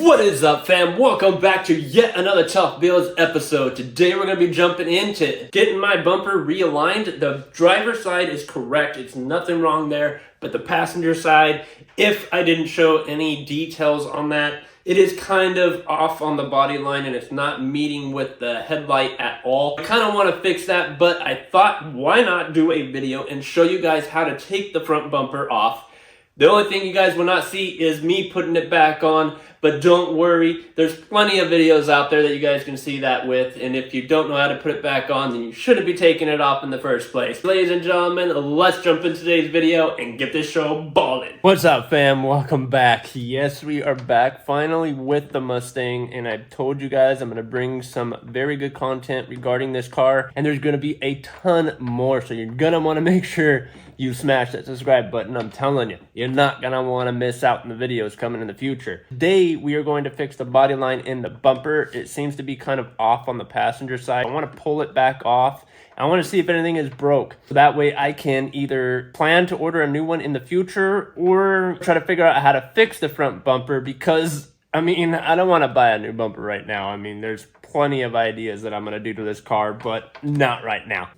What is up, fam? Welcome back to yet another ToughBuilds episode. Today we're going to be jumping into getting my bumper realigned. The driver's side is correct. It's nothing wrong there. But the passenger side, if I didn't show any details on that, it is kind of off on the body line and it's not meeting with the headlight at all. I kind of want to fix that, but I thought, why not do a video and show you guys how to take the front bumper off. The only thing you guys will not see is me putting it back on, but don't worry, there's plenty of videos out there that you guys can see that with, and if you don't know how to put it back on, then you shouldn't be taking it off in the first place. Ladies and gentlemen, let's jump into today's video and get this show ballin'. What's up, fam? Welcome back. Yes, we are back finally with the Mustang, and I told you guys I'm going to bring some very good content regarding this car, and there's going to be a ton more, so you're going to want to make sure you smash that subscribe button. I'm telling you, you're not going to want to miss out on the videos coming in the future. Today, we are going to fix the body line in the bumper. It seems to be kind of off on the passenger side. I want to pull it back off. I want to see if anything is broke. So that way I can either plan to order a new one in the future or try to figure out how to fix the front bumper because, I mean, I don't want to buy a new bumper right now. I mean, there's plenty of ideas that I'm going to do to this car, but not right now.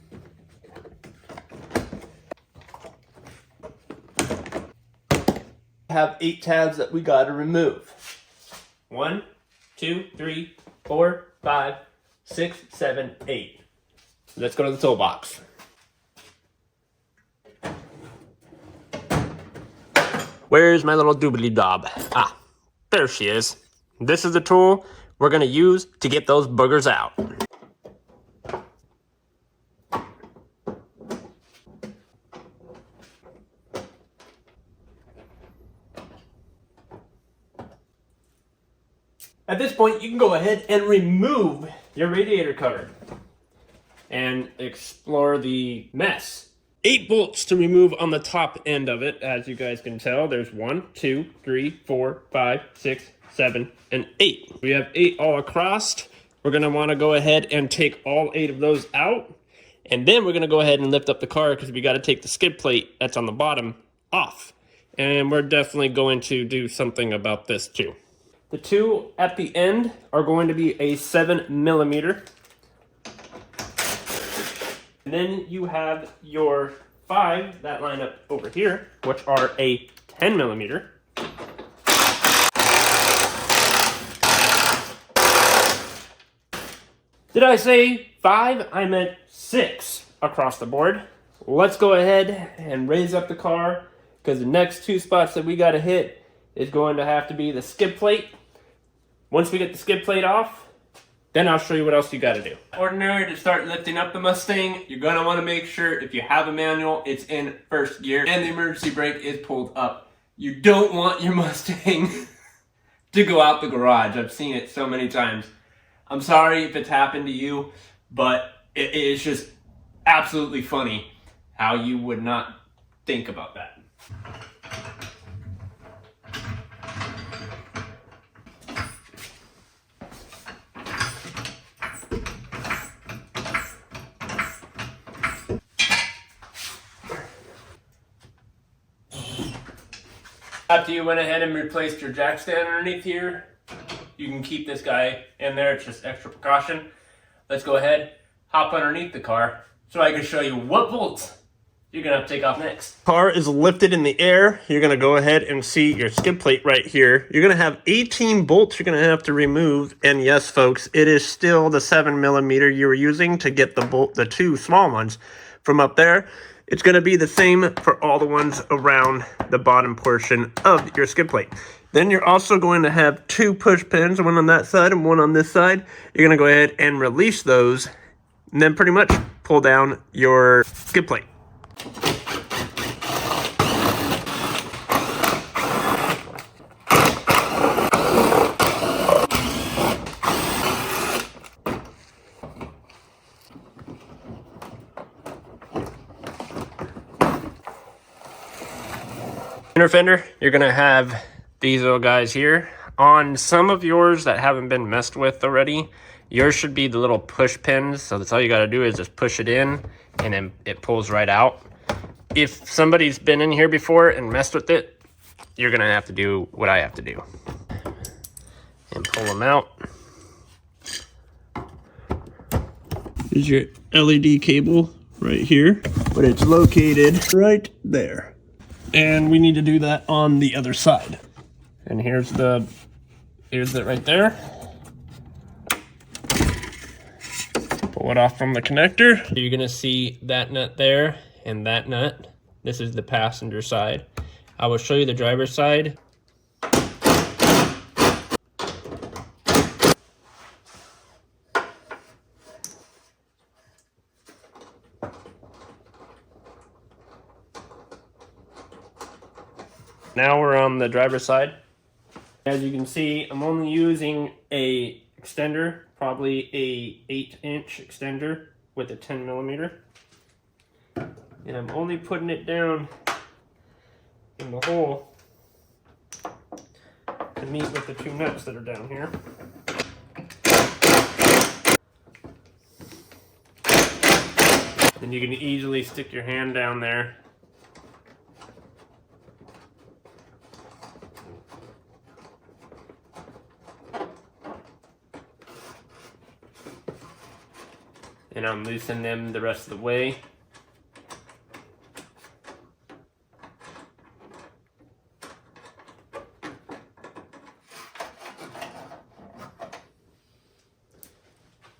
Have 8 tabs that we got to remove. 1, 2, 3, 4, 5, 6, 7, 8. Let's go to the toolbox. Where's my little doobly dob? Ah, there she is. This is the tool we're going to use to get those boogers out. At this point, you can go ahead and remove your radiator cover and explore the mess. 8 bolts to remove on the top end of it. As you guys can tell, there's 1, 2, 3, 4, 5, 6, 7, and 8. We have 8 all across. We're going to want to go ahead and take all 8 of those out. And then we're going to go ahead and lift up the car because we got to take the skid plate that's on the bottom off. And we're definitely going to do something about this too. The 2 at the end are going to be a 7mm. And then you have your 5 that line up over here, which are a 10mm. Did I say 5? I meant 6 across the board. Let's go ahead and raise up the car because the next 2 spots that we got to hit is going to have to be the skid plate. Once we get the skid plate off, then I'll show you what else you got to do. Ordinary to start lifting up the Mustang, you're going to want to make sure if you have a manual, it's in first gear and the emergency brake is pulled up. You don't want your Mustang to go out the garage. I've seen it so many times. I'm sorry if it's happened to you, but it is just absolutely funny how you would not think about that. After you went ahead and replaced your jack stand underneath here, you can keep this guy in there. It's just extra precaution. Let's go ahead, hop underneath the car so I can show you what bolts you're going to have to take off next. Car is lifted in the air. You're going to go ahead and see your skid plate right here. You're going to have 18 bolts you're going to have to remove. And yes, folks, it is still the 7mm you were using to get the 2 small ones from up there. It's going to be the same for all the ones around the bottom portion of your skid plate. Then you're also going to have 2 push pins, one on that side and one on this side. You're going to go ahead and release those and then pretty much pull down your skid plate. Inner fender, you're going to have these little guys here. On some of yours that haven't been messed with already, yours should be the little push pins. So that's all you got to do is just push it in and then it pulls right out. If somebody's been in here before and messed with it, you're going to have to do what I have to do. and pull them out. Here's your LED cable right here, but it's located right there. And we need to do that on the other side. And here's it right there. Pull it off from the connector. You're gonna see that nut there and that nut. This is the passenger side. I will show you the driver's side. Now we're on the driver's side. As you can see, I'm only using a extender, probably a 8-inch extender with a 10mm. And I'm only putting it down in the hole to meet with the two nuts that are down here. And you can easily stick your hand down there . And I'm loosening them the rest of the way.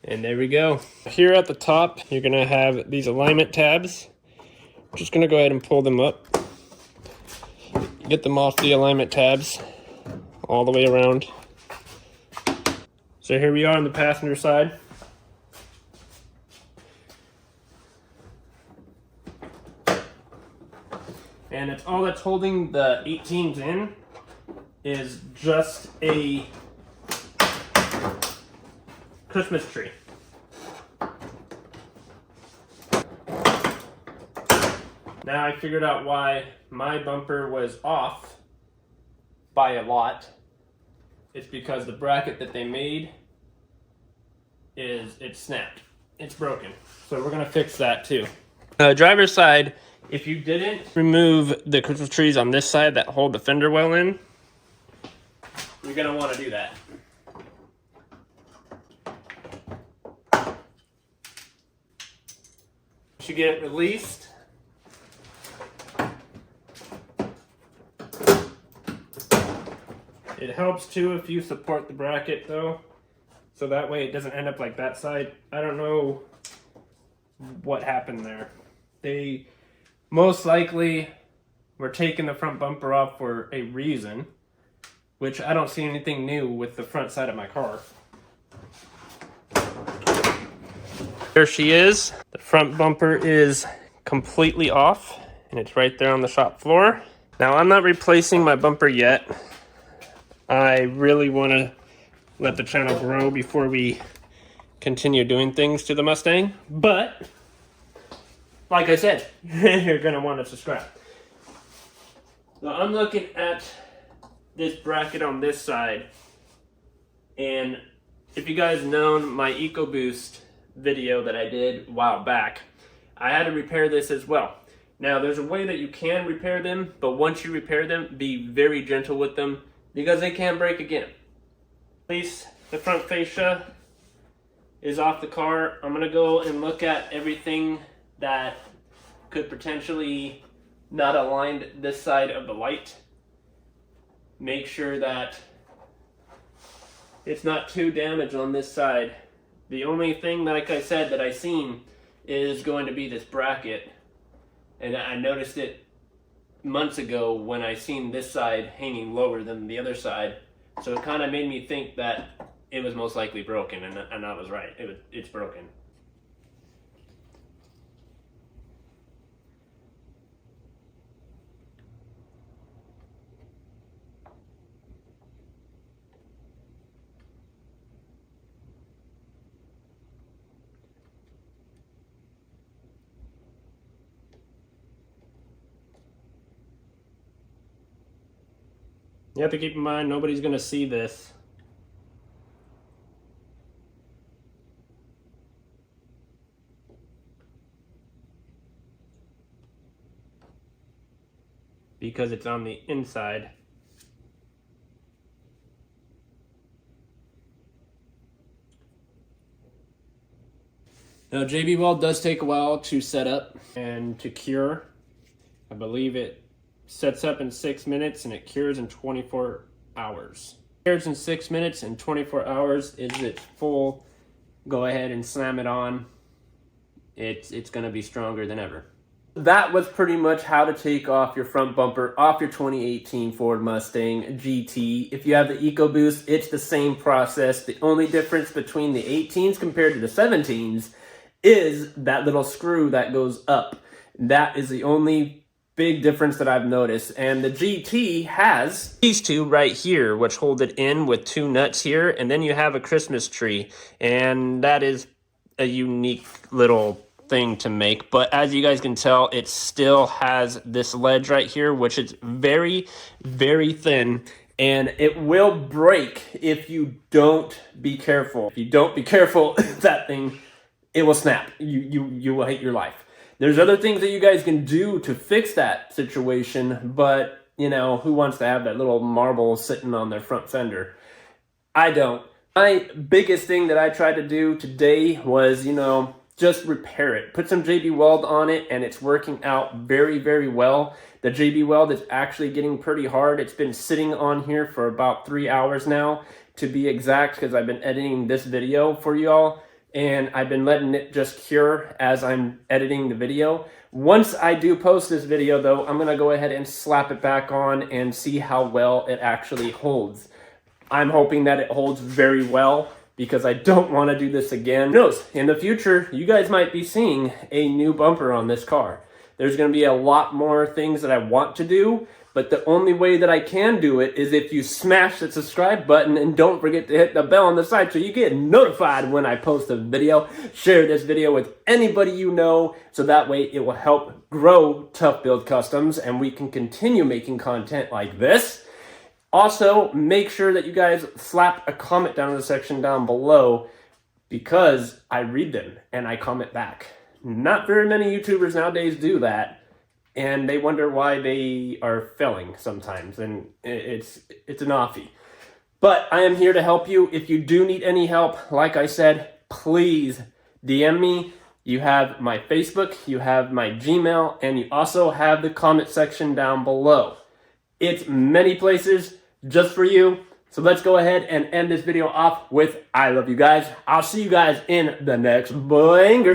And there we go. Here at the top, you're gonna have these alignment tabs. I'm just gonna go ahead and pull them up. Get them off the alignment tabs all the way around. So here we are on the passenger side. And it's all that's holding the 18s in is just a Christmas tree. Now I figured out why my bumper was off by a lot. It's because the bracket that they made it's snapped. It's broken. So we're gonna fix that too. Driver's side, if you didn't remove the Christmas trees on this side that hold the fender well in, you're gonna want to do that. Once you get it released, it helps too if you support the bracket though, so that way it doesn't end up like that side. I don't know what happened there. They most likely were taking the front bumper off for a reason, which I don't see anything new with the front side of my car. There she is. The front bumper is completely off and it's right there on the shop floor. Now I'm not replacing my bumper yet. I really want to let the channel grow before we continue doing things to the Mustang, but like I said, you're going to want to subscribe. So I'm looking at this bracket on this side, and if you guys known my EcoBoost video that I did a while back, I had to repair this as well. Now there's a way that you can repair them, but once you repair them, be very gentle with them because they can break again. At least the front fascia is off the car. I'm gonna go and look at everything that could potentially not align this side of the light. Make sure that it's not too damaged on this side. The only thing, like I said, that I seen is going to be this bracket. And I noticed it months ago when I seen this side hanging lower than the other side. So it kind of made me think that it was most likely broken, and I was right. It's broken. You have to keep in mind, nobody's going to see this. Because it's on the inside. Now, JB Weld does take a while to set up and to cure. I believe it sets up in 6 minutes and it cures in 24 hours. Cures in 6 minutes and 24 hours is its full. Go ahead and slam it on. It's going to be stronger than ever. That was pretty much how to take off your front bumper off your 2018 Ford Mustang GT. If you have the EcoBoost, it's the same process. The only difference between the 18s compared to the 17s is that little screw that goes up. That is the only big difference that I've noticed. And the GT has these two right here, which hold it in with two nuts here. And then you have a Christmas tree. And that is a unique little thing to make. But as you guys can tell, it still has this ledge right here, which is very, very thin. And it will break if you don't be careful. If you don't be careful, that thing, it will snap. You will hate your life. There's other things that you guys can do to fix that situation, but, you know, who wants to have that little marble sitting on their front fender? I don't. My biggest thing that I tried to do today was, you know, just repair it. Put some JB Weld on it, and it's working out very, very well. The JB Weld is actually getting pretty hard. It's been sitting on here for about 3 hours now, to be exact, because I've been editing this video for y'all. And I've been letting it just cure as I'm editing the video. Once I do post this video, though, I'm going to go ahead and slap it back on and see how well it actually holds. I'm hoping that it holds very well because I don't want to do this again. Who knows? In the future, you guys might be seeing a new bumper on this car. There's going to be a lot more things that I want to do, but the only way that I can do it is if you smash the subscribe button and don't forget to hit the bell on the side so you get notified when I post a video. Share this video with anybody you know so that way it will help grow ToughBuilds Customs and we can continue making content like this. Also, make sure that you guys slap a comment down in the section down below because I read them and I comment back. Not very many YouTubers nowadays do that. And they wonder why they are failing sometimes, and it's an offie. But I am here to help you. If you do need any help, like I said, please DM me. You have my Facebook, you have my Gmail, and you also have the comment section down below. It's many places just for you. So let's go ahead and end this video off with I love you guys. I'll see you guys in the next banger.